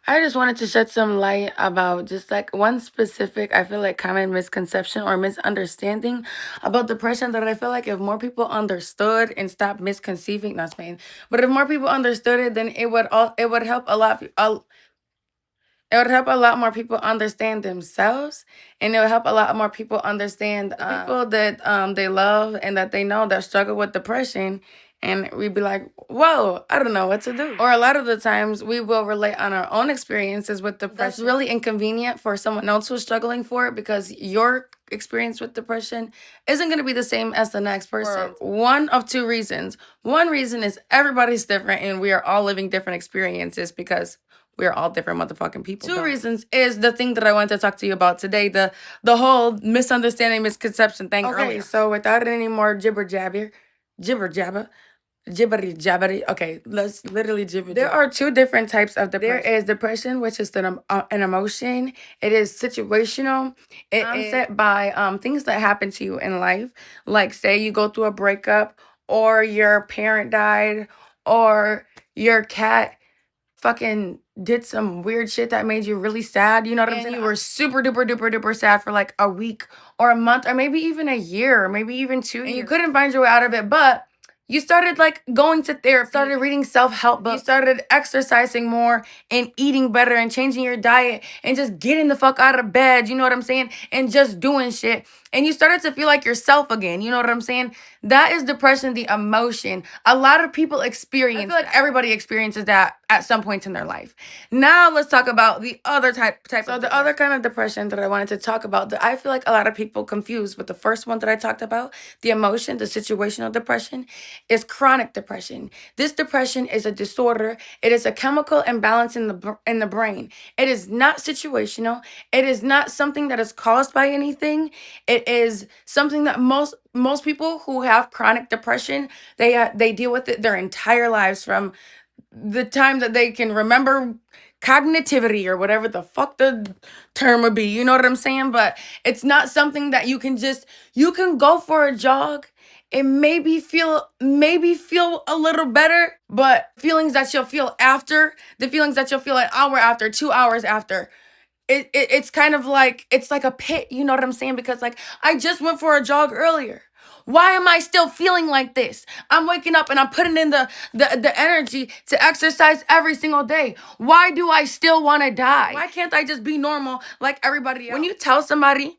I just wanted to shed some light about just like one specific, I feel like, common misconception or misunderstanding about depression that I feel like if more people understood and stopped misconceiving, not Spain, but if more people understood it, then it would help a lot. It would help a lot more people understand themselves, and it would help a lot more people understand people that they love and that they know that struggle with depression. And we'd be like, whoa, I don't know what to do. Or a lot of the times we will relate on our own experiences with depression. That's really inconvenient for someone else who's struggling for it because your experience with depression isn't going to be the same as the next person. For one of two reasons. One reason is everybody's different and we are all living different experiences because we're all different motherfucking people. Two reasons is the thing that I wanted to talk to you about today, the whole misunderstanding, misconception thing. Okay, so without any more jibber jabber, jibbery jabbery. Okay, let's literally jibber. There are two different types of depression. There is depression, which is an emotion. It is situational. It is set by things that happen to you in life, like say you go through a breakup, or your parent died, or your cat fucking did some weird shit that made you really sad. You know what I'm saying? You were super duper duper duper sad for like a week or a month or maybe even a year or maybe even 2 years. And you couldn't find your way out of it, but you started like going to therapy, started reading self-help books, you started exercising more and eating better and changing your diet and just getting the fuck out of bed, you know what I'm saying? And just doing shit. And you started to feel like yourself again, you know what I'm saying? That is depression, the emotion. A lot of people experience, I feel like everybody experiences that at some point in their life. Now let's talk about the other type so of the other kind of depression that I wanted to talk about that I feel like a lot of people confuse with the first one that I talked about, the emotion, the situational depression, is chronic depression. This depression is a disorder. It is a chemical imbalance in the brain. It is not situational. It is not something that is caused by anything. It is something that most people who have chronic depression, they deal with it their entire lives from the time that they can remember cognitivity or whatever the fuck the term would be. You know what I'm saying? But it's not something that you can go for a jog and maybe feel a little better, but feelings that you'll feel after, the feelings that you'll feel an hour after, 2 hours after, it's kind of like it's like a pit, you know what I'm saying? Because like I just went for a jog earlier. Why am I still feeling like this? I'm waking up and I'm putting in the energy to exercise every single day. Why do I still want to die? Why can't I just be normal like everybody else? When you tell somebody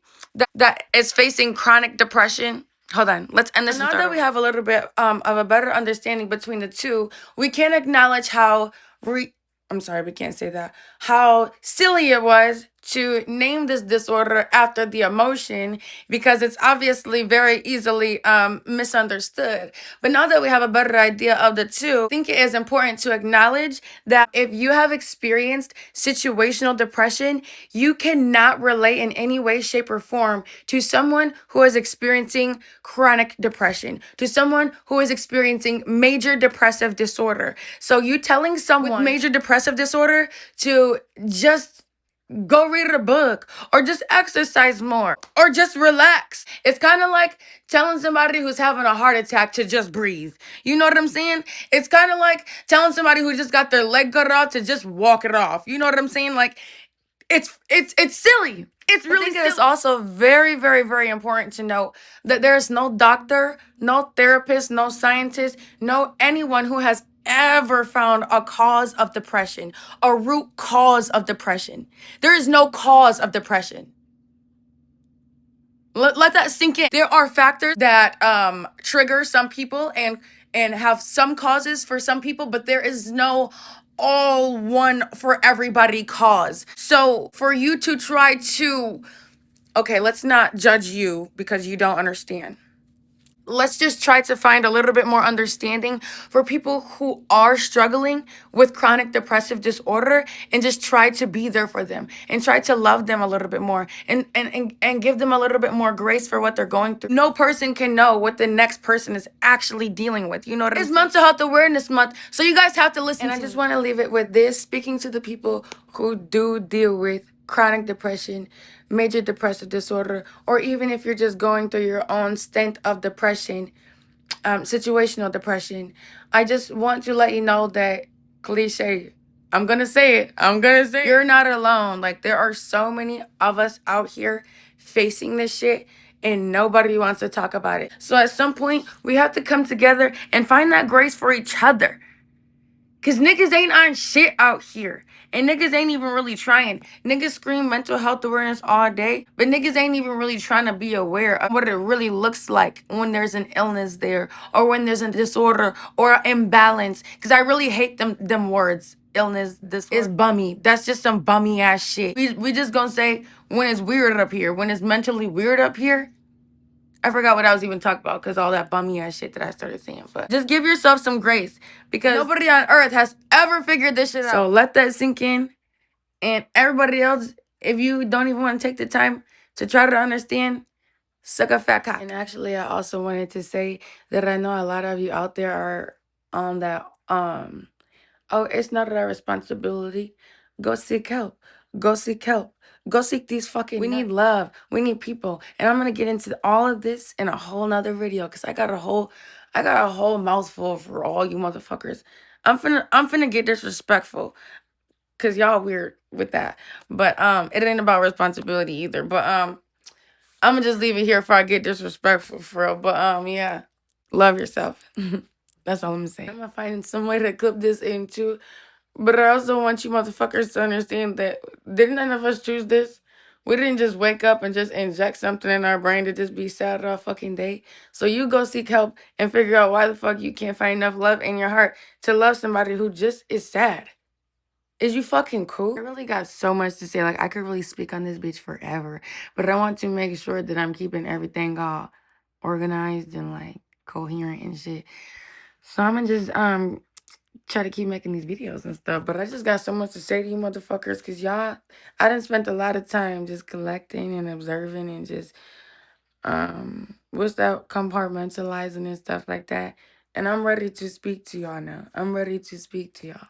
that is facing chronic depression, hold on, let's end this. Now that we have a little bit of a better understanding between the two, we can acknowledge how I'm sorry, we can't say that. How silly it was to name this disorder after the emotion because it's obviously very easily misunderstood. But now that we have a better idea of the two, I think it is important to acknowledge that if you have experienced situational depression, you cannot relate in any way, shape, or form to someone who is experiencing chronic depression, to someone who is experiencing major depressive disorder. So you telling someone with major depressive disorder to just go read a book or just exercise more or just relax. It's kind of like telling somebody who's having a heart attack to just breathe. You know what I'm saying? It's kind of like telling somebody who just got their leg cut off to just walk it off. You know what I'm saying? Like it's silly. It's really silly. It's also very, very, very important to note that there's no doctor, no therapist, no scientist, no anyone who has ever found a cause of depression, a root cause of depression. There is no cause of depression. Let that sink in. There are factors that trigger some people and have some causes for some people, but there is no all one for everybody cause. So for you to try to, okay, let's not judge you because you don't understand. Let's just try to find a little bit more understanding for people who are struggling with chronic depressive disorder and just try to be there for them and try to love them a little bit more and give them a little bit more grace for what they're going through. No person can know what the next person is actually dealing with. You know what I'm saying? It's Mental Health Awareness Month, so you guys have to listen. And I just want to leave it with this, speaking to the people who do deal with chronic depression, major depressive disorder, or even if you're just going through your own state of depression, situational depression. I just want to let you know that cliche, I'm gonna say it. I'm gonna say it. You're not alone. Like, there are so many of us out here facing this shit, and nobody wants to talk about it. So at some point, we have to come together and find that grace for each other. Because niggas ain't on shit out here. And niggas ain't even really trying. Niggas scream mental health awareness all day, but niggas ain't even really trying to be aware of what it really looks like when there's an illness there, or when there's a disorder or imbalance. Because I really hate them words. Illness, this is bummy. That's just some bummy ass shit. We just gonna say when it's weird up here, when it's mentally weird up here. I forgot what I was even talking about because all that bummy ass shit that I started saying. But just give yourself some grace, because nobody on earth has ever figured this shit out. So let that sink in. And everybody else, if you don't even want to take the time to try to understand, suck a fat cock. And actually, I also wanted to say that I know a lot of you out there are on that oh, it's not our responsibility. Go seek help. Go seek help. Go seek these fucking. We need love. We need people. And I'm gonna get into all of this in a whole nother video, because I got a whole mouthful for all you motherfuckers. I'm finna get disrespectful, because y'all weird with that. But it ain't about responsibility either. But I'm gonna just leave it here before I get disrespectful for real. But yeah. Love yourself. That's all I'm saying. I'm gonna find some way to clip this into. But I also want you motherfuckers to understand that didn't none of us choose this? We didn't just wake up and just inject something in our brain to just be sad all fucking day. So you go seek help and figure out why the fuck you can't find enough love in your heart to love somebody who just is sad. Is you fucking cool? I really got so much to say. Like, I could really speak on this bitch forever. But I want to make sure that I'm keeping everything all organized and, like, coherent and shit. So I'm gonna just try to keep making these videos and stuff. But I just got so much to say to you motherfuckers, because y'all, I done spent a lot of time just collecting and observing and just what's that, compartmentalizing and stuff like that. And I'm ready to speak to y'all now. I'm ready to speak to y'all.